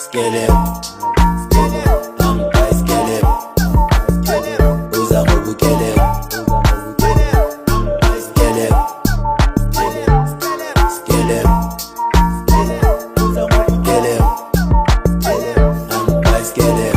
Skele, Ampai skele, uza ngobukele, skele, skele, uza ngobukele, Ampai skele,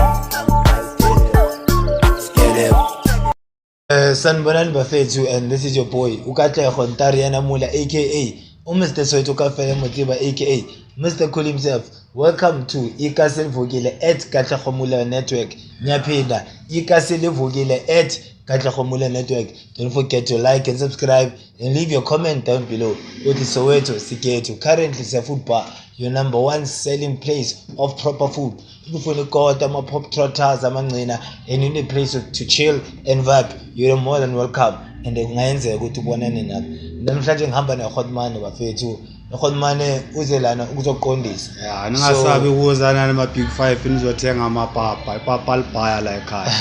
skele. Sanibonani bafethu, and this is your boy uKatlego Ntariana Mula aka Mr. Soweto Kafele Motiba aka Mr. Cool himself. Welcome to Ikasi Livukile at Katlego Mula Network. Nyaphinda Ikasi Livukile at Katlego Mula Network. Don't forget to like and subscribe and leave your comment down below. Uthi Soweto Siketu, currently football, your number one selling place of proper food. If you got ama pop trotters amancina and you need a place to chill and vibe, you're more than welcome. And kungayenzeka ukuthi ubonane nami namhlanje ngihamba neHotman bafethu. eHotman uze lana ukuzoqondisa. Ya ningasabi ukuzana nama big 5 nizothenga amapapa ipapa libhaya la ekhaya.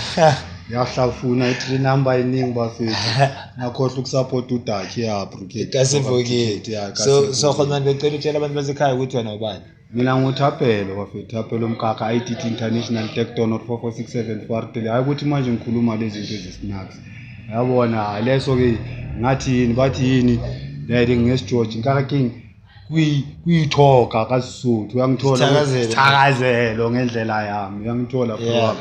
Yahlafuna i3 number eningi bafethu. Nakhohle ukusupport uDaki ya Brugate. Kasivukile. So Hotman becela utshela abantu basekhaya ukuthi wena ubani. Mina nguThapelo bafethu, Thapelo Mkaka ITT International Tecton 4467 Fartele. Hayi ukuthi manje ngikhuluma lezi zinto ezisinaks. Yabona leso ke ngathi yini bathi yini daddy ngesiGeorge Nkaka King kuyithoka kaSisuthu uyangithola sithakazelo ngendlela yami uyangithola bro.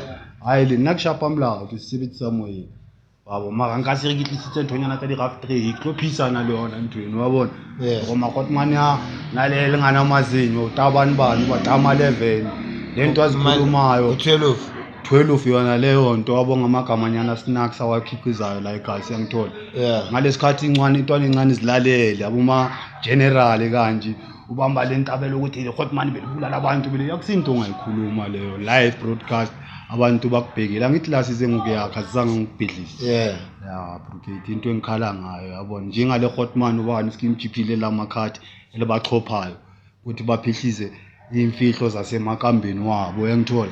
Hayi linakushapa mlato sisebenza samoyeni babo mara nkasirikitli sitsentonyana tsa di rough trade iklophisa leona ntweni wabona ngoma Hotman ya nalele ngana mazinyo utabani bani batama 11 lento azikhulumayo 12 yona leyo nto wabonga amagamanyana snacks awakhiqizayo la eGasi yangithola ngalesikhathi incwane intwana encane izilalele abuma general kanje ubamba lentabelo ukuthi Hotman belibulala abantu bele yakusinto ongayikhuluma leyo live broadcast abantu bakubhekela ngithi la size ngokuyakha sizange ngibhidlise ya Brugate into engikhala ngayo yabona njengale Hotman ubani skimchiphile lamakhati elibachophayo ukuthi baphihlise imfihlo zasemakambeni wabo uyangithola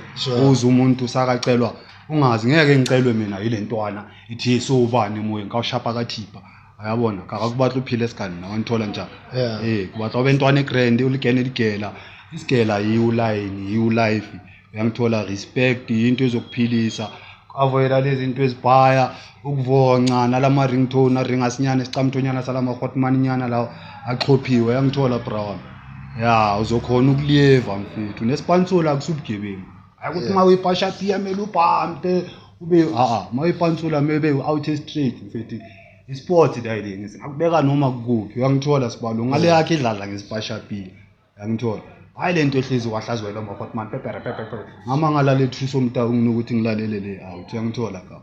uze umuntu sakacelwa ungazi ngeke ngicelwe mina yile ntwana ithi sobani emoyeni kawushapa kaThipha ayabona akakubatla uphile esikani nawanthola njalo kubatla abantwana egrand uligene ligela isigela yiwu life uyangithola respect into ezokuphilisa avoida lezi zinto ezibhaya ukuvonca nalama ringtone ringa sinyane sicamthonyana salama Hotman nyana lawo axhophiwe uyangithola brown ya uzokhona ukuliyeva mfethu nespansula akusubugebengu ayikuthi mawuyipasha pia mele upampe ube mawipansula mebe out straight mfethu isport dayile ngakubeka noma kukuphi uyangithola sibalo ngale yakhe idlala ngesipasha pia uyangithola hayi lento ehlezi wahlazwela Hotman pepere ngama ngalale thuso umtawu nginokuthi ngilalele le out uyangithola ka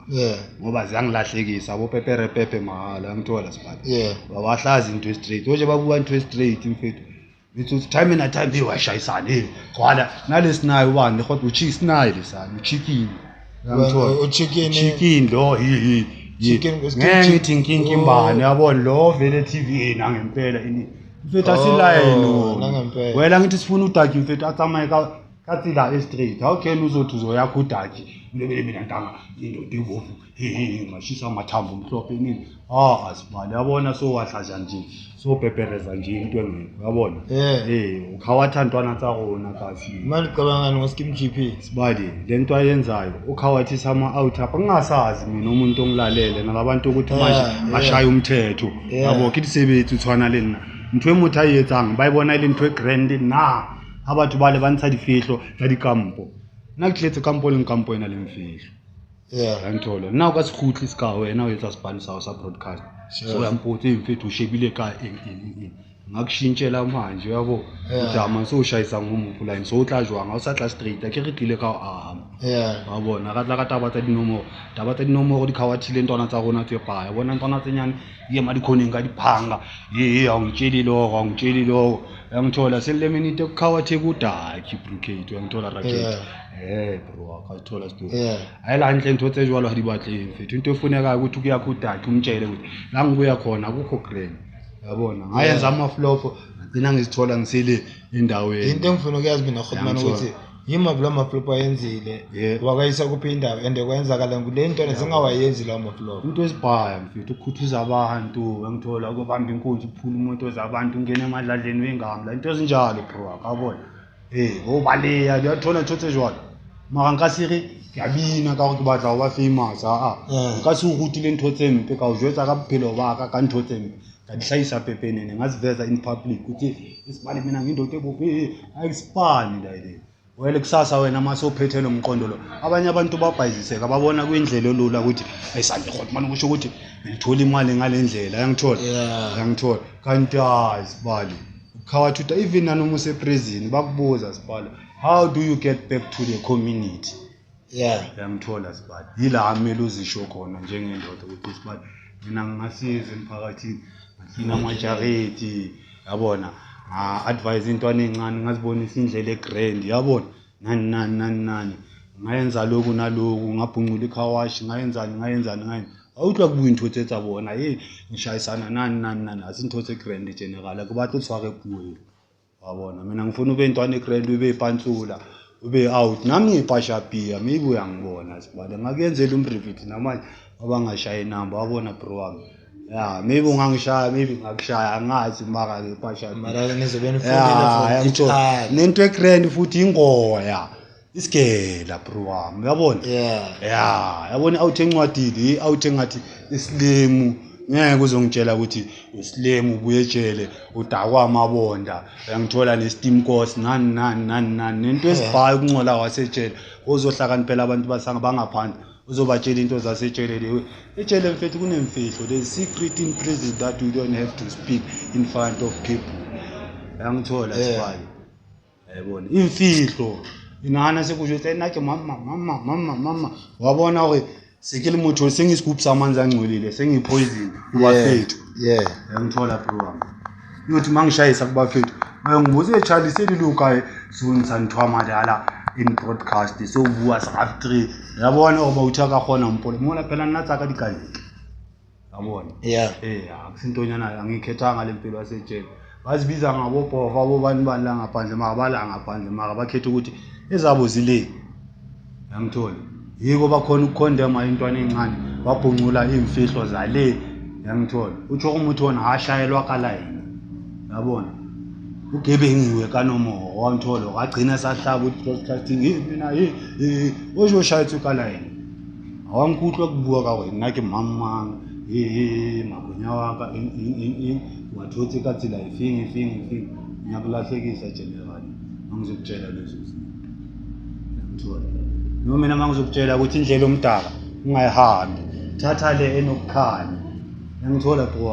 ngoba ziyangilahlekisa abo pepe mahala uyangithola sibalo wahlaza into straight oje babuka into straight mfethu it's time and time bewashayisana kwala nalesinayo ubani lekhotha uchisinayo lesana uchicken uyangithola chicken lo chicken ngithi nkinkimbane yabona lo vele TV nangempela ini mfethu asilayino wena ngithi sifuna uDaki mfethu atsamaye katsila straight okay uzothi uzoyakha uDaki lebele mina ntanga into ebovu mashisa amathambo umhlophe nini asibali yabona so wahlaja nje so pepereza nje into engekho yabona ukhawathantwana tsa rona kasi manje cabangani ngoskim GP sibali lento ayenzayo ukhawathi sama out apha ngingasazi mina umuntu ongilalele nalabantu ukuthi manje bashaya umthetho yabo kithi sebethu uthwana lena ntwe motho ayetsang bayibona ile ntwe grand na abathu bale bantsha difihlo tsa dikampo nna ke kampo le kampo ena le mfihlo ngithola nna ka sekhutlhi ska wena o etsa span sa broadcast so yampotse mfethu shebile ka ngakushintshela manje yabo udama so ushayisa ngomuntu line so utla jwanga usatla straight akere tlile ka wabona ka tla ka taba tsa dinomoro di khawathile ntwana tsa rona tse pa bona ntwana tsenyane ye ma dikhoneng ka diphanga awungitsheli lo yangithola sele minute ukhawathi kuDaki Brugate uyangithola racket bro akathola story ayila nhle into tse jwalo ha di batle mfethu into efuneka ukuthi ukuyakha uDaki umtshele ukuthi la ngibuya khona akukho grand yabona ngayenza ama-flop ngina ngizithola ngisile endaweni into engifuna ukuyazi mina Hotman ukuthi yima bla ma-flop ayenzile wakayisa kuphi indawo and kwenzakala ngule ntwana zingawayenzi lawo ma-flop into esibhaya mfethu ukukhuthuza abantu ngithola ukubamba inkunzi ukuphula umuntu ozabantu ungena emadladleni wengami la into ezinjalo bro akabona go baleya di a thola ntho tse jwalo mara nka se re ke a bina ka gore ke batla go ba famous nka se o rutile ntho tse mpe ka o jwetsa ka bophelo ba ka ntho tse mpe ka di hlahisa pepenene ngaziveza in public ukuthi isibani mina ngindoda ebophe ayisipani la ile wele kusasa wena mase uphethe lo mqondo lo abanye abantu babhayiziseka babona kuyindlela elula ukuthi ayisande khona manje kusho ukuthi ngithola imali ngalendlela yangithola kanti sibali ukhawathuta even nanoma useprison bakubuza sibali how do you get back to the community yangithola sibali yila amele uzisho khona njengendoda ukuthi sibali mina ngingasiza emphakathini ngina amajareti yabona advise intwana encane ngazibonisa indlela egrand yabona nani ngayenza lokhu nalokhu ngabhungula ikhawash ngayenzani awuthwa kubuya into thetha bona ngishayisana nani asintho egrand general kubathi uthwake kuwe wabona mina ngifuna ube intwana egrand ube iphantsula ube out nami ngipasha pia maybe uyangibona sibale ngakuyenzela umrepeat namanje abangashaya inamba wabona bro wami maybe ungangishaya maybe ngakushaya angazi mara ngipasha mara nizobe nifundile from nento egrand futhi ingoya isigela bro wami uyabona yabona awuthe encwadini awuthe ngathi isilemu ngeke uzongitshela ukuthi usilemu ubuye ejele udakwa amabonda uyangithola ne-steam course nani nento esibhayo ukuncola wasejele ozohlakaniphela abantu basanga bangaphandle uzobatshela into zasejele lewe ejele mfethu kunemfihlo there's secret in prison that you don't have to speak in front of people uyangithola sibali yabona imfihlo inana sekusho ukuthi nake mama wabona ukuthi sekele motho sengisigubhu samanzi angcolile sengipoison kubafethu uyangithola bro wami uyothi mangishayisa kubafethu ngibuze eCharlie seliluka sonsanthwa madala in broadcast so buwa sa 3 yabona oba uthaka khona mpole mona phela natsaka dikazi yabona akusintonyana angikhethanga lempilo yasejele bazibiza ngabobhova abobani bala ngaphandle mara bakhetha ukuthi ezabo zile yangithola yiko bakhona ukukhondema intwana encane babhungula imfihlo zale yangithola uthi umuntu wona hashayelwa kalayini yabona ugebengiwe kanomo wanthola wagcina sahlaba ukuthi broadcasting mina ozoshayitha kalayini awangikuhlwa kubuka wena nake mama magunya waka wathothi kathi la ifingi ngiyakulahlekisa general ngizokutshela lezo yangithola noma mina mangizokutshela ukuthi indlela omdaka ungayihambi thatha le enokukhanya yangithola bro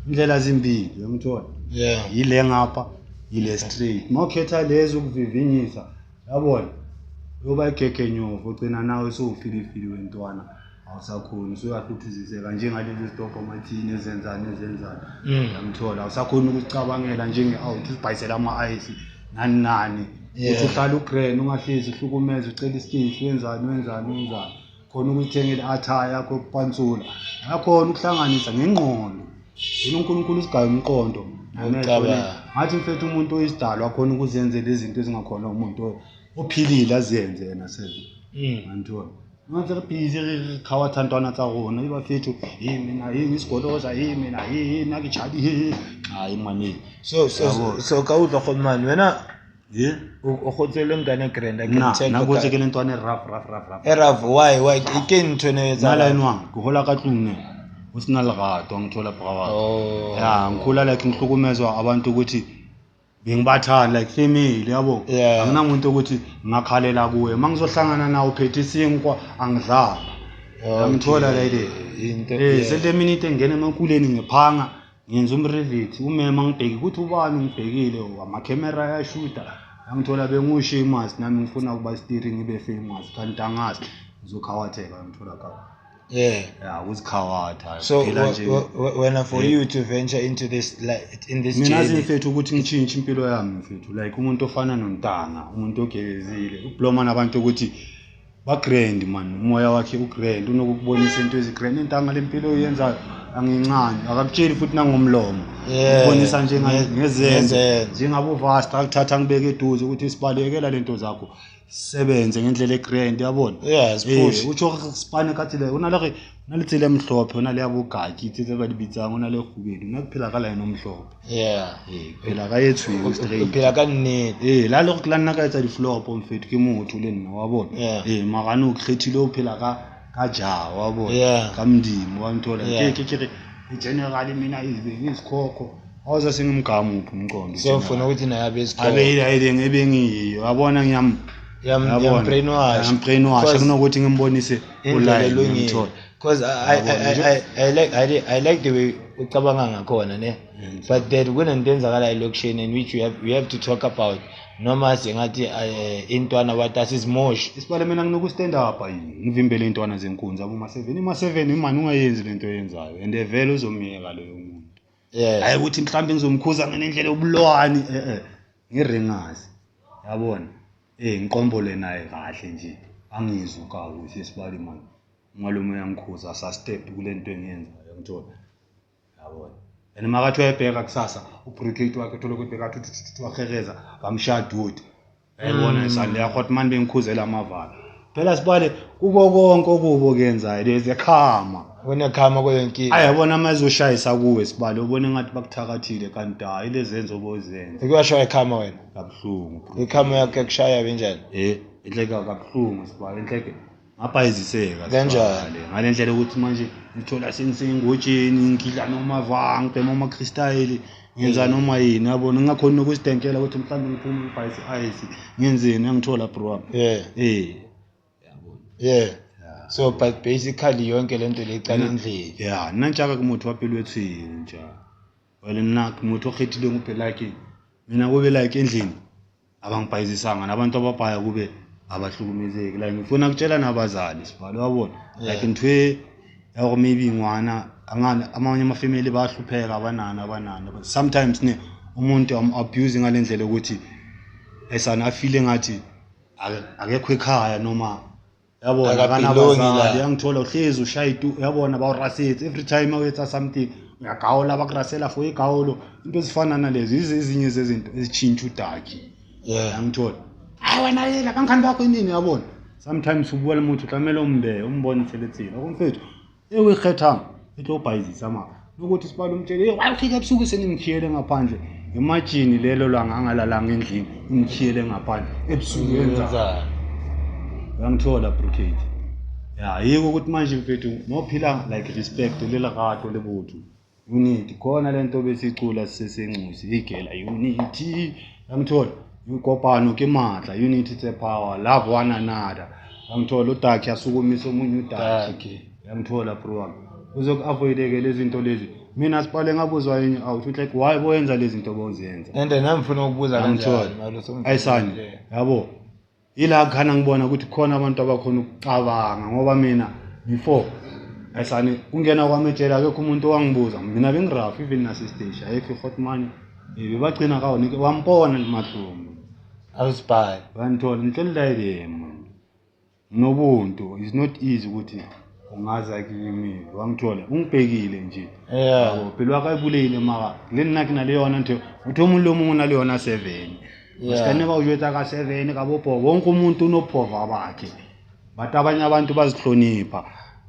indlela zimbili yangithola yile ngapha yile straight mawukhetha lezo ukuvivinyisa yabona yoba igegenyovo ugcina nawe sowufilifili wentwana awusakhona usuyahluthiziseka njengalezi stop amathini ezenzani yangithola awusakhona ukucabangela njenge-out usibhayisela ama-ice nani uthi uhlala ugrand ungahlezi uhlukumeza ucela isikhifu wenzani khona ukuthengela i-attire yakho yokuphansula yakhona ukuhlanganisa ngengqondo yena uNkulunkulu usigaye umqondo ngathi mfethu umuntu oyisidalwa khona ukuzenzela izinto ezingakhona umuntu ophilile azenze yena sebe ngantona ngathi busy khawathandwana tsa rona iba fethu mina ngisigoloza mina nakijali hayi mani so ka utlo go man wena o gotsele ngane grand I can tell na go tsekele ntwane rough why ke ntho ne etsa nala enwang go hola ka tlung o sina lerato ngithola brawa ngikhula like ngihlukumezwa abantu ukuthi bengibathanda like family yabo anginamuntu ukuthi ngakhalela kuwe mangizohlangana nawe phethe isinkwa angidlala ngithola la ile into sele minute ngene emankuleni ngiphanga ngenza umrevethi umema ngibheki ukuthi ubani ngibhekile ama camera yashuta ngithola bengushameless nami ngifuna ukuba steering ibe famous kanti angazi ngizokhawatheka ngithola kawa uzikhawatha so when for you to venture into this in this journey mina zimfethu ukuthi ngichintshe impilo yami mfethu like umuntu ofana nontanga umuntu ogelezile ubloma nabantu ukuthi ba grand man umoya wakhe ugrand unokubonisa into ezigrand intanga lempilo uyenza angincane akakutsheli futhi nangomlomo ubonisa nje ngezenzo njengabo vast akuthatha ngibeke eduze ukuthi sibalekela lento zakho sebenze ngendlela egrand yabona utsho sipane kathi le unalare nalitsile emhlophe unale yabugaki itsitse balibitsanga unale khubedi nakuphila ka line omhlophe phela ka yethu straight phela ka nnete la lo kla nna ka etsa di flop mfethu ke motho le nna wa bona magane o khethile o phela ka jawa wa bona ka mndimo wa nthola ke generally mina izikhokho awuza singimgama uphi umqondo so ufuna ukuthi naye abe isikho abe ngibengiyo wabona yambrainwash kunokuthi ngimbonise uline ngithola because I like the way ucabanga ngakhona ne but that kunento enzakala election in which we have to talk about noma singathi intwana watasi isimosh isibale mina nginoku stand up yini ngivimbele intwana zenkunzi abo ma7 imani ungayenzi lento oyenzayo and vele uzomiyeka leyo umuntu hayi ukuthi mhlawumbe ngizomkhuza ngendlela obulwani ngirengazi yabona ngiqombole naye kahle nje angizuka ukuthi isibali manje malume yangikhuza sa step kulento engiyenzayo ngithola yabona and makathi wayebheka kusasa ubrigade wakhe thola ukuthi bekathi wakhekeza bamshadudi yayibona isandla yakho manje bengikhuzela amavala phela sibale kuko konke okubo kenzayo there's a karma kunekhama kweyonkinga ayabona amazoshayisa kuwe sibale ubone ngathi bakuthakathile kanti hayi lezenzo obozenza ekwashaya ikhama wena kabuhlungu ikhama yakhe kushaya benjani inhleka kabuhlungu sibale inhleke ngapayiziseka kanjani ngalendlela ukuthi manje ngithola sengingotsheni ngidla noma vanga ngibhema ama crystal ngenza noma yini yabona ngingakhona ukusidenkela ukuthi mhlawumbe ngiphume ibhayisi ice ngenzeni ngithola bro yabona so but basically yonke lento lecala endlini nantshaka kumuntu waphela wethini nje wena nina umuntu okhethile nguphela like mina kube like endlini abangibhayizisanga nabantu ababhaya kube abahlukumezeki la ngifuna ukutshela nabazali sibhalo wabona like ntwe or maybe ngwana amanye amafamily bayahlupheka abanana but sometimes ne umuntu abusing ngalendlela ukuthi esana afile ngathi akekho ekhaya noma yabona kanabazali yangithola uhlezi ushayitu yabona bawurasethe every time awetha something uyagawula bakurasela for igawulo into ezifana nalezi ezinye zezinto ezichintsha udaki yangithola wena yela kankani bakho inini yabona sometimes ubuwela umuntu ukamela umbone thelethini akumfethu uyikhetha etho bhayizisa mama ukuthi sibala umtshele wayifika ebusuku senimkhiyele ngaphandle imagine lelo langangalalanga endlini umkhiyele ngaphandle ebusuku yenza ngangithola brigade yiko ukuthi manje mfethu nophila like respect lela kato lebuthu unity khona lento besicula sisesenxusi igela unity ngangithola ukopano ke matla unity the power love one another ngangithola udakhe asukumisa omunye udakhe ngangithola bro wami uzokuavoideke lezi zinto lezi mina sibale ngabuzwa yini awuthi like why boyenza lezi zinto bozenza and nami ngifuna ukubuza kanjani maloso ayisani yabo ila khana ngibona ukuthi khona abantu abakhona ukucabanga ngoba mina before ayisani ungena kwametshela akekho umuntu owangibuza mina bengirafu even nasi stage ayekho hotman bebagcina kawo nike wampona limahlumi awusibhayi banthola nhlelo yena nobuntu is not easy ukuthi ungaza kimi wangithola ungibhekile nje yabo phela wakayibulile maka lenaki naleyona nto uthi umuntu lomunye naleyona 7 usikane bawuyetha ka 7 kabopho wonke umuntu unophova bakhe bathi abanye abantu bazihlonipha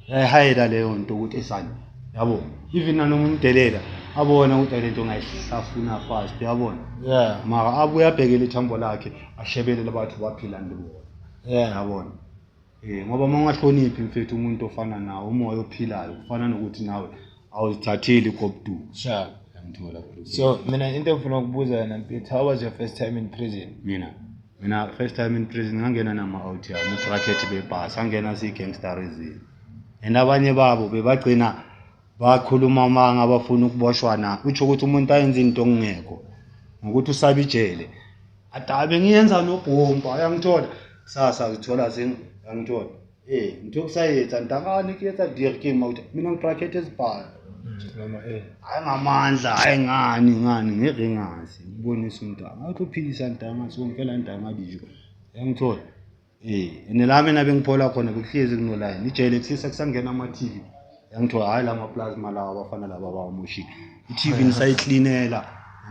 yayihayela leyo nto ukuthi esani yabo even nanoma umdelela abona ukuthi lento ungayihlafuna fast yabona maka abuya abhekele ithambo lakhe ashebelele abantu baphila ndibona yabona ngoba mangahloniphi mfethu umuntu ofana nawe umoya ophilayo ufana nokuthi nawe awuzithatheli kopdu ngithola so mina into engifuna ukubuza yena Mpethu, how was your first time in prison? mina first time in prison ngangena nama out ya mu bracket bebhasi angena si gangsterism and abanye babo bebagcina bakhuluma manga abafuna ukuboshwana uthi ukuthi umuntu ayenza into ongekho ngokuthi usabijele adabe ngiyenza nobhomba ayangithola sasa ngithola ngithola into kusayetha ntakani kuyetha dirk mawuthi mina ngibracket ezibhala noma ayingamandla ayingani ngeringasi ubonisa umntana athi uphilisa ntanga sonkela ntanga bijo yangithola ene la mina bengiphola khona kuhlezi kunoline ijele kusisa kusangena ama TV yangithola hayi lama plasma lawa bafana laba bawamoshile i-TV nisayicleanela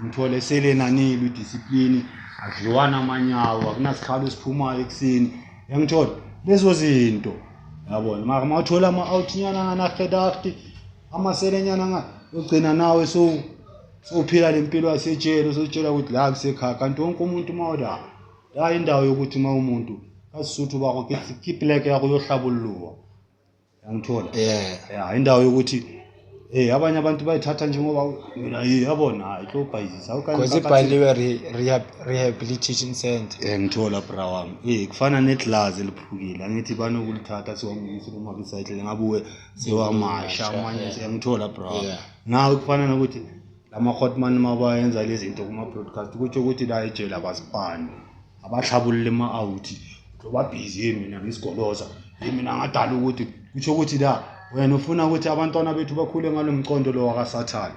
ngithole sele nanile udiscipline adliwana amanyawo akunasikhalo esiphumayo ekseni yangithola lezo zinto yabona mara mawuthola ama-out nyana ngana-gedakti amaselenyana ugcina nawe sophila le mpilo yasejele sotshela ukuthi la kusekhaya kanti wonke umuntu mawuda la indawo yokuthi ma umuntu kasisuthu bakho kipleke yakho yohlabuluwa yangithola yeah indawo yokuthi abanye abantu bayithatha njengoba yabona ihlobhayizisa because ibhaliwe rehabilitation center ngithola bra wami kufana neglass eliphukile angithi banokulithatha siwamukise kuma recycle ngabuwe siwamasha amanye siyangithola bra nawe kufana nokuthi lama hotman mabayenza lezi zinto kuma broadcast kuthi ukuthi la ejele abasipani abahlabulile ma out ngoba busy mina ngisigoloza mina ngadala ukuthi kuthi ukuthi la wena ufuna ukuthi abantwana bethu bakhule ngalomcondo lo wakasathana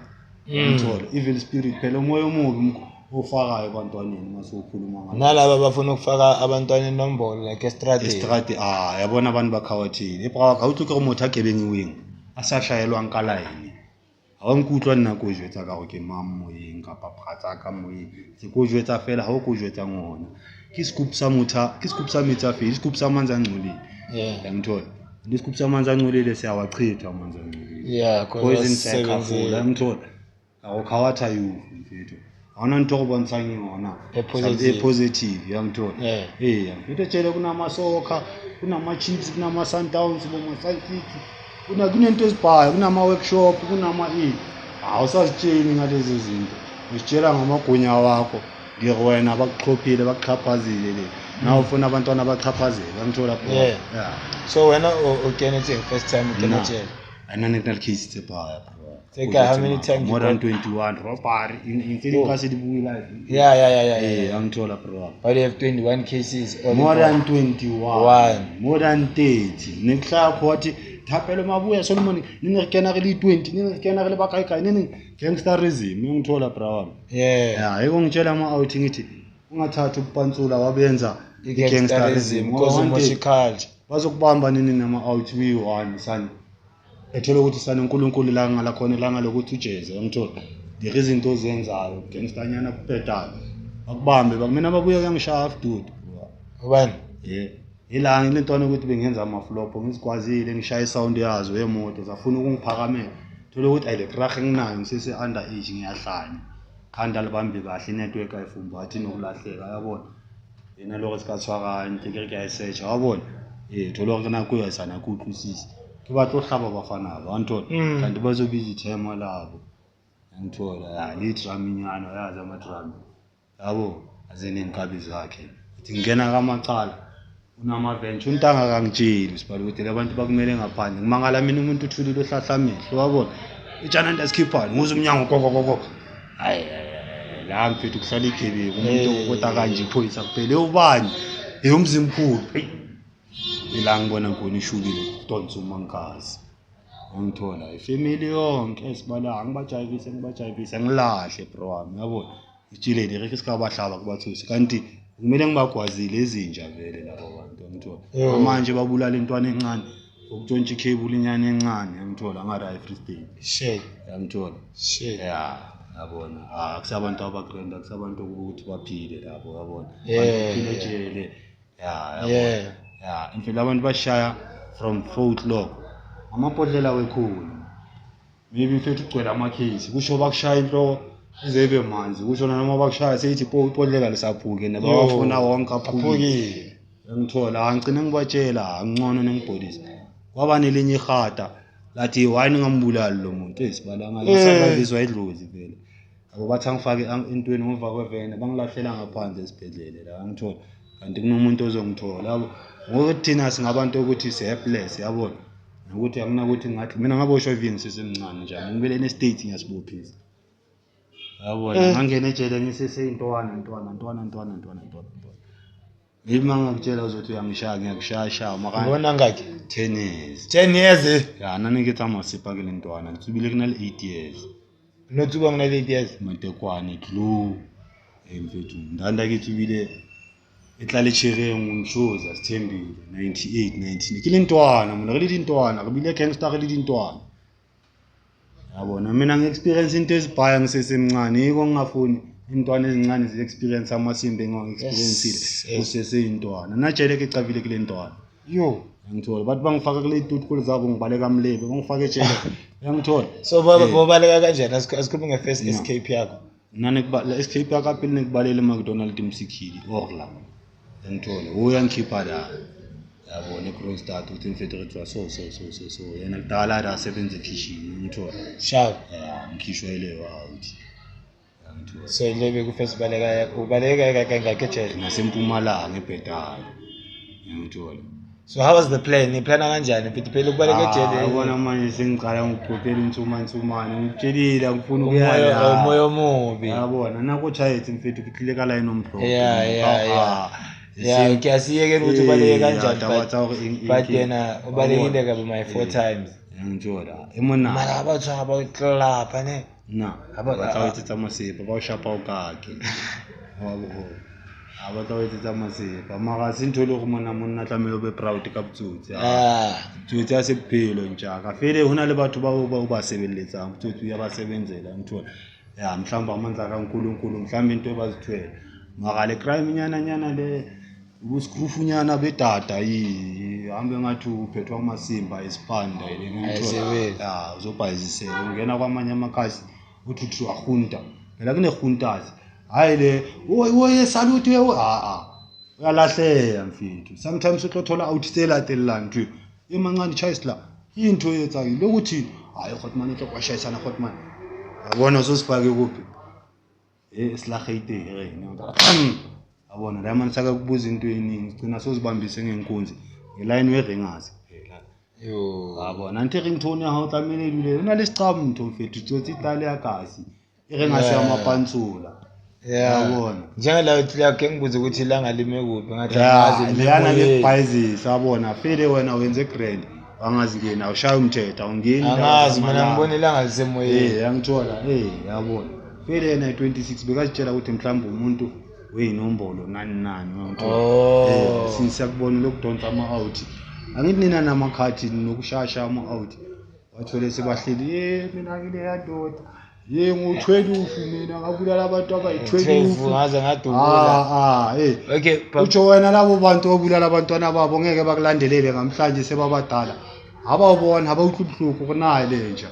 ngithola evil spirit phela umoya omubi ofakayo abantwaneni masukhuluma ngalo nalabo bafuna ukufaka abantwana inombolo like estradi yabona abantu bakhawathile ebra ka utloka go motha kebengiweng asashayelwa nkalayini awangikutlwa nna go jwetsa ka go ke mammoyeng ka papatsa ka moyeng se go jwetsa fela ha go jwetsa ngona ke scoop sa metsa fe scoop sa manza ngcolile ngithola isikuphi samanzi angcolile siyawachitha amanzi angcolile poison sekafula ngithola awukhawatha you mfethu awuna nto kubonsanga ngona positive yangithola mfethu tshele kunamasoka kunama chips kunama sundowns boma science kunento ezibhayo kunama workshop kunama awusazitsheni ngalezi zinto usitshela ngamagunya wakho ngirwena abakuxhophile bakuxhaphazile le now ufuna abantwana abachaphazela ngithola so wena ugene first time ugene jail ananetnal case tsepaya take how many times more than 21 robbery in kasi dibuyi live ngithola bro but you have 21 cases more than 21 more than 30 nekuhlakho wathi thapelo mabuya Solomon ningekena ke li 20 ningekena ke le bakayi nini gangsterism ngithola bro yiko ngitshela ama out ngithi ungathatha upantsula wabenza igangsterism because umoshikhaji bazokubamba nini nama out we1 sani ethola ukuthi sani uNkulunkulu la ngala khona la ngalokuthi ujeze ngithola the reason into zenzayo gangsternyana kuphethayo bakubambe bakumina babuya kangishaft dude ubani ilanga lentwana ukuthi bengenza ama flop ngisikwazile ngishaya sound yazo yemoto zafuna ukungiphakamela thola ukuthi ayile crack nginayo sese under age ngiyahlanya khanda libambe kahle network ayifumba athi nokulahleka yabona yena lokho sikathwaka intikeke yayisearch wabona thola ukuthi nakuyasana kuqhusisi kibatlo hlaba bafana abantwana kanti bazobiza ithemo labo ngithola lidraminyana yazi amadrami yabo azenenkabi zakhe ithi ngena kamacala unamaventure untanga kangitsheli sibhala ukuthi abantu bakumele ngaphandle ngimangala mina umuntu uthulile ohlahla amehlo wabona itshana ndasikhiphani nguze umnyango kokokoko hayi la mfethu kuhlala igebeki umuntu kodwa kanje iphoyisa kuphele ubani umzimkhulu ila ngibona ngona ishubile donsa umankazi ngithola ifamily yonke esibala ngibajayivise ngilahle bro wami yabona itshile direke sikabahlaba kubathusi kanti kumele ngibagwazile ezinja vele labo bantu ngithola manje babulala intwana encane ukutshontsha icable inyane encane ngithola ngara Free State ngithola yabona akusabantu abagranda akusabantu ukuthi baphile labo yabona baphile ejele imfela abantu bashaya from Fort Lock amapodlela wekhulu maybe mfethu ugcwele amakhisi kusho bakushaya inhloko izebe manzi kusho noma bakushaya seyithi ipodlela lisaphuke nabafuna wonke aphukile ngithola ngicina ngibatshela ngcono nengibhodisa kwaba nelinye ihata lathi wayini ngambulali lo muntu esibala ngalesabalizwa idlozi vele abo bathi angifake intweni ngomva kwevene bangilahlela ngaphandle esibhedlele la ngithola kanti kunomuntu ozongithola yabo ngokuthi thina singabantu ukuthi helpless yabona ukuthi akunakuthi ngathi mina ngaboshwa ivini sisemncane njalo ngibele ne state ngiyasibophisa yabona ngangena ejele ngiseseyintwana ngima ngakutshela uzothi uyangishaya ngiyakushaya maka ngibona ngakhe 10 years nani ngithi amasipa ke lentwana ngitsubile kunale 8 years notsuba kunale 8 years matekwane glue mfethu ndanda ngitsubile etlale chereng ngishoza sithembile 98 19 ke lentwana mina ke le dintwana ke bile gangster ke le dintwana yabona mina ngi-experience into ezibhaya ngisesemncane yiko ngingafuni intwana ezincane zi-experience amasimbi engiwa-experience-ile useseyintwana najeleke ecavile kule ntwana yo yangithola bathi bangifaka kule itutukulu zabo ngibaleka mlebe bangifaka ejele yangithola so bobaleka kanjani asikhuluma nge-first escape yakho nani la escape yakaphi nikubalele McDonald Msikhili orla yangithola uyangikhipha la yabona eCroonstad uthi mfethu rethiwa so yena kudala la asebenza ekitchen ngithola sharp ngikhishwa ile out yangithola so lebe ku-first baleka yakho ubaleka kangakejele nasempumalanga ebhedayo yangithola so how was the plan niplana kanjani mfethu phela ukubaleka ejele yabona manje sengiqala ngigqophela insumansumane ngikutshelile ngifuna ukuya umoya omubi yabona nakuthi mfethu kuhleka la inomphro yeah kuyasiyekela ukuthi ubaleke kanjani but yena ubalekile kabi my 4 times yangithola emona mara abathu abaklapha ne na abatawetsa amasepa bawushapa ukake wabo abatawetsa amasepa mara sintolo go mona tlamelo be proud ka botsotsi botsotsi a sephelo ntjaka fele hona le batho ba sebeletsang botsotsi ya ba sebenzela ngithola ya mhlamba amandla kaNkulunkulu mhlamba into ebazithwele mara le crime nyana le ubuskrufunyana bedada hambe ngathi uphethwa amasimba esiphanda ile ngithola uzobhayizisela ungena kwamanye amakhasi uthi wahunta phela kune huntazi hayi le oye salute uyalahleka mfethu sometimes uxothola outsela teland nje emancane chayisla into yetsakile lokuthi hayi Hotman uzokwashayisana Hotman yabona usosifake kuphi esilahayite yabona la manje saka kubuza into eningi sigcina sozibambise ngenkunzi ngeline weringasi phela yabona anti ringtone ya ha tlamele lule una le sicam mtho mfethu tsotsi itale yakasi iringasi yamapantsula yabona njengala uthi yakhe ngibuza ukuthi ilanga lime kuphi ngathi angazi liyana ngibhayizisa yabona fele wena wenze grand angazi ngena ushaya umthetho awungeni angazi mina ngibona ilanga lisemoyeni yangithola yabona fele yena 26 bekazitshela ukuthi mhlawumbe umuntu weyinombolo nani ngithola sinsiyakubona lokudonsa ama-out angithi nina namakhathi nokushasha ama-out wathole sebahleli mina ngile yadoda ngu-12 mina ngabulala abantu abayi-12 ngaze ngadubula okay utsho wena labo bantu obulala abantwana babo ngeke bakulandelele namhlanje sebabadala abawubona abawuhluphuhluphu kunayo lentsha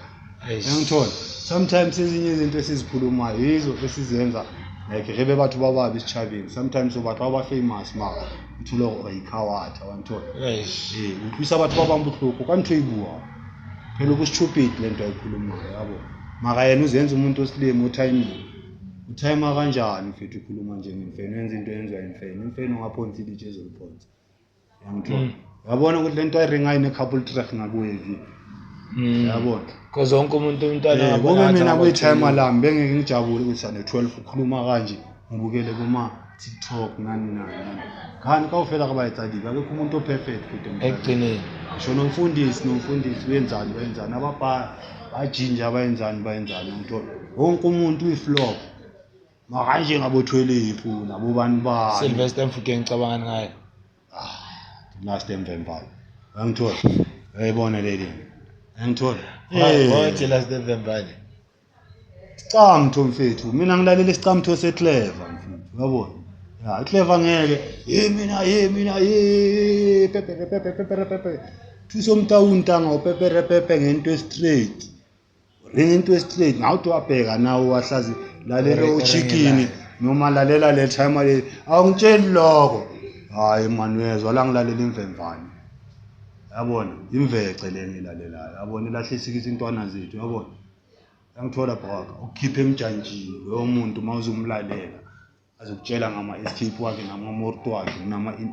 yangithola sometimes ezinye izinto esizikhulumayo yizo esizenza like rebe batho ba babi sichabeng sometimes batho ba famous ma uthola oyikhawatha wanthola utlwisa batho ba bang bohloko ka ntho e bua phela ubustupid lento ayikhulumayo yabo maka yena uzenza umuntu osilemo uthayima kanjani mfethu ukhuluma nje ngemfene wenza into yenziwa imfene ungaphonsi ilitshe ezoliphonsa yangithola yabona ukuthi lento ayiringayo ne-couple track ngakuyevi yabona because wonke umuntu umntwana ngabona mina kuyithayima lami bengeke ngijabule ukuthi sane-12 ukhuluma kanje ngibukele kuma-TikTok nani ngani kawufela kabayitsadika akekho umuntu operfect futhi ekugcineni ngisho nomfundisi wenzani ababhaya bajinja bayenzani ngithola wonke umuntu uyi-flop makanje ngabo-12 nabobani bani Sylvester Mfukeng ngicabangani ngayo last emvempalo angithola yayibona leli angithola wathi last emvempalo sicamtho mfethu mina ngilalela isicamtho seClever mfethu yabona iClever ngeke mina pepe tusomtawuntanga upepe ngento straight ngento straight ngawuthi wabheka nawo wahlazi lalela uchicken noma lalela le time le awungitsheli lokho hayi man wezwa la ngilalela imvemvane yabona imvece lengilalelayo yabona ilahlesikisa intwana zethu yabona yangithola bhaka ukukhipha emjanjini lo muntu mawuzumlalela azokutshela ngama escape wakhe nama-morto wakhe nama-in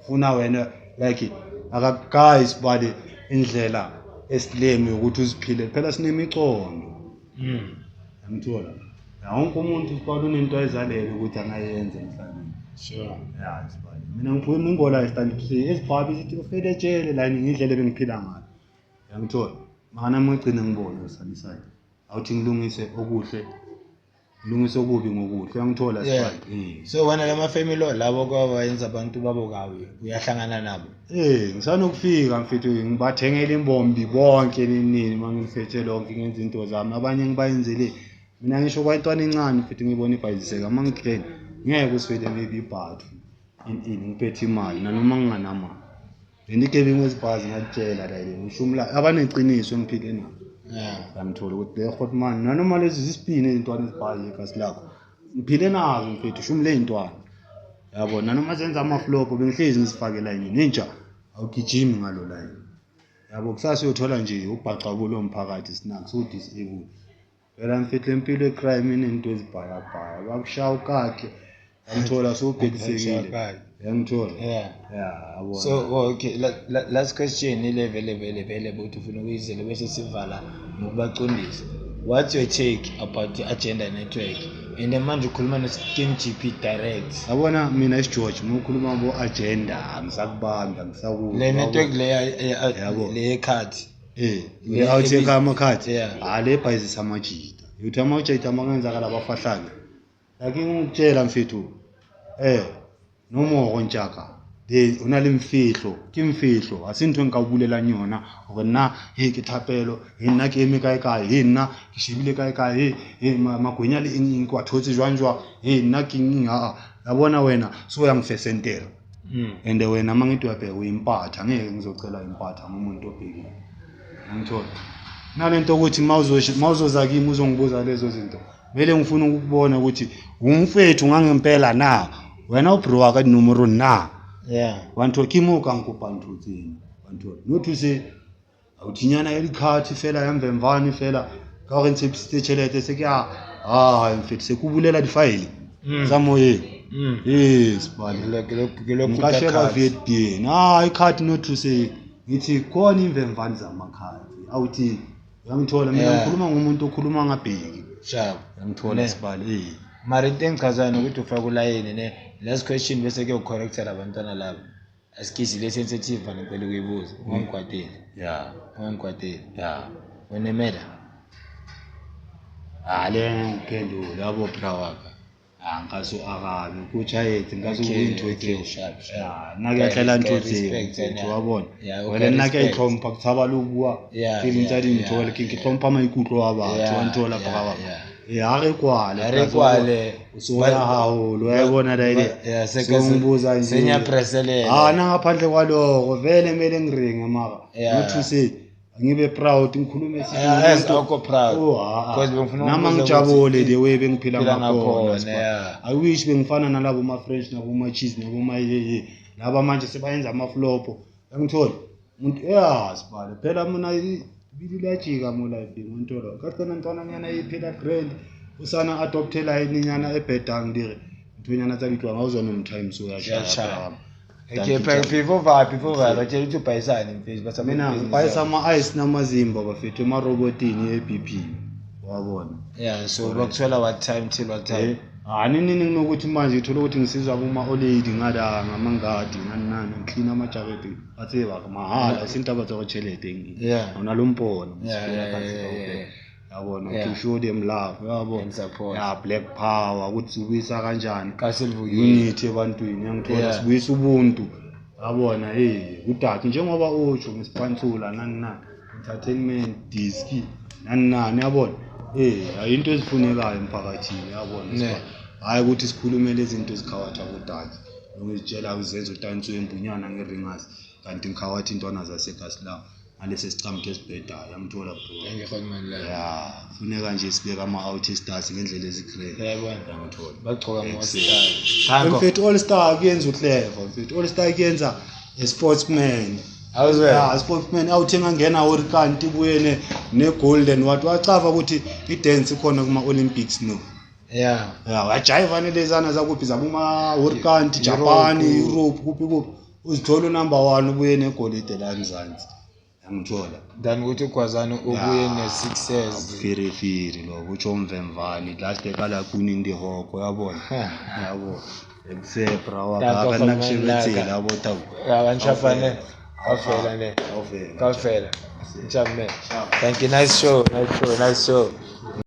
funa wena like guys bade indlela esileme ukuthi uziphile phela sinemicondo yangithola wonke umuntu sibala unento ayizalela ukuthi angayenza emhlabeni sure sibala mina ngiphuma ingola stand to say esibhabi sithi ufele etshele la ngindlela bengiphila ngayo yangithola mana ngigcina ngibona usalisana awuthi ngilungise okuhle ngilungise okubi ngokuhle uyangithola Yeah. sibali So wena lama family law labo kwabayenza abantu babokawe uyahlangana nabo. ngisanokufika mfethu ngibathengele imbombi bonke nini mangilifethe lonke ngenza into zami abanye ngibayenzele mina ngisho kwantwana encane mfethu ngibona ibhayiziseka mangigcene ngeke usifele maybe ibhathu ngiphethe imali nanoma nginganamali bendigebingu ezibhazi ngalitshela la ile ushumla abaneqiniso engiphile nabo yamthola ukuthi le Hotman nanoma lezi zisipini izintwana ezibhayi egasi lakho ngiphile nazo mfethu ushumle izintwana yabona noma senza amaflop bengihlezi ngisifake line ninja awugijimi ngalo line yabo kusasa uyothola nje ubhaxa kulo mphakathi sinaki so disable phela mfethu lempilo ecrime inento ezibhaya bhaya bakushaya ukakhe yamthola so ubhekisekile yangithola yabo So okay, last question ile bothi ufuna ukuyizela bese sivala ngokubaqondisa. What's your take about the agenda network? And manje ukhuluma no-Skin GP direct. yabona mina isigeorge ngikhuluma ngo agenda ngisakubamba ngisakuza Le network Yabo. le card. le awutheka amakhathi Yeah. le bhayizisa amajita uthi amajita mangenzakala abafahlane lakini ngikutshela mfethu noma ontshaka unalemfihlo ke mfihlo asinto engikabulela yona hore na ke thapelo nna ke eme kae kae nna ke shebile kae kae magwenya le eng kwa thotse jwanjwa nna ke nga yabona wena so uyangifesentela and wena mangithi uyabheka uyimpatha ngeke ngizocela impatha ngomuntu obhekile ngithola nalento ukuthi mawuzoza kimi uzongibuza lezo zinto vele ngifuna ukubona ukuthi umfethu ngangempela na wena ubro waka numero na wantu kimuka ngikupantutsini wantu nothi se awuthinyana elikhathi fela yamvemvani fela ka re ntshepsitse tšhelete se ke mfethu se kubulela difile tsa moyeng sibali ngikasheba VDN ikhadi nothi se ngithi khona imvemvani zamakhadi awuthi uyangithola mina ngikhuluma ngomuntu okhuluma ngabheki Sharp. yangithola sibali Mara into engichazana ukuthi ufaka ulayini ne. Last question bese ke ucorrectela abantwana labo. Asikisi le sensitive ngempela ukuyibuza. Ungikwatile. Ungikwatile. Unemeda. le ngiphendula yabo bra waka ngaso akabi kuchayethi ngaso kuyintwethe sharp. nakuyahlela ntothe wabona wena nakuyithompa kuthaba lobuwa ke ntshadi nthola ke hlompa maikutlo wa batho wa nthola bra waka ha re kwale usoya haholo uyabona la ile sengibuza nje senya preselele ngaphandle kwaloko vele kumele ngiringe maka nothi se ngibe proud ngikhulume akho proud because bengifuna nama ngijabule the way bengiphila ngakhona I wish bengifana nalabo ma French nabo ma cheese nabo ma laba manje sebayenza ama flop ngithola umuntu sibale phela mina bililajika mo life ngintolo kakhona ntwana nyana iphela grand usana adoptela ininyana ebedang dire ntonyana tsa ditwa ngawuzona umtime so yashaya okay before batshela ukuthi ubhayisani mfethu basa mina ngibhayisa ama ice namazimba bafethu emarobotini eBP wabona so bakuthola what time till what time nini nginokuthi manje uthola ukuthi ngisizwa kuma oledi ngada ngamangadi nani ngiclean amajaketi athe baka mahala sintaba zokuchelete unalompono yabona to show them love yabona black power ukuthi ubuyisa kanjani unity ebantwini yangithola sibuyisa ubuntu yabona udaki njengoba utsho ngisiphanthula nani entertainment disc nani yabona ayinto ezifunekayo emphakathini yabona hayi ukuthi sikhulume lezi zinto ezikhawatha kodaki ngizitshela uzenza utansi wembunyana ngeringasi kanti ngikhawatha intwana zaseGaslam ngalesi sicambu esibhedayo yamthola bro funeka nje sibeka ama outstars ngendlela ezicreate yamthola bagcoka ama stars mfethu all star kuyenza uclever mfethu all star kuyenza a sportsman sportsman awuthenga ngena orikanti buye ne golden wathi wacava ukuthi I dance khona kuma Olympics no wajiva nelezana zakuphi zabuma orikanti Japan Europe kuphi uzithola number 1 ubuye negolide la eMzansi yangithola then ukuthi uGwazana ubuye ne-success firifiri lo utsho umvemvani last ekala kuni ndihoko yabona yabo eksepra waka nakushebenzela yabo tawu abanchafane Kafela. Thank you. Nice show.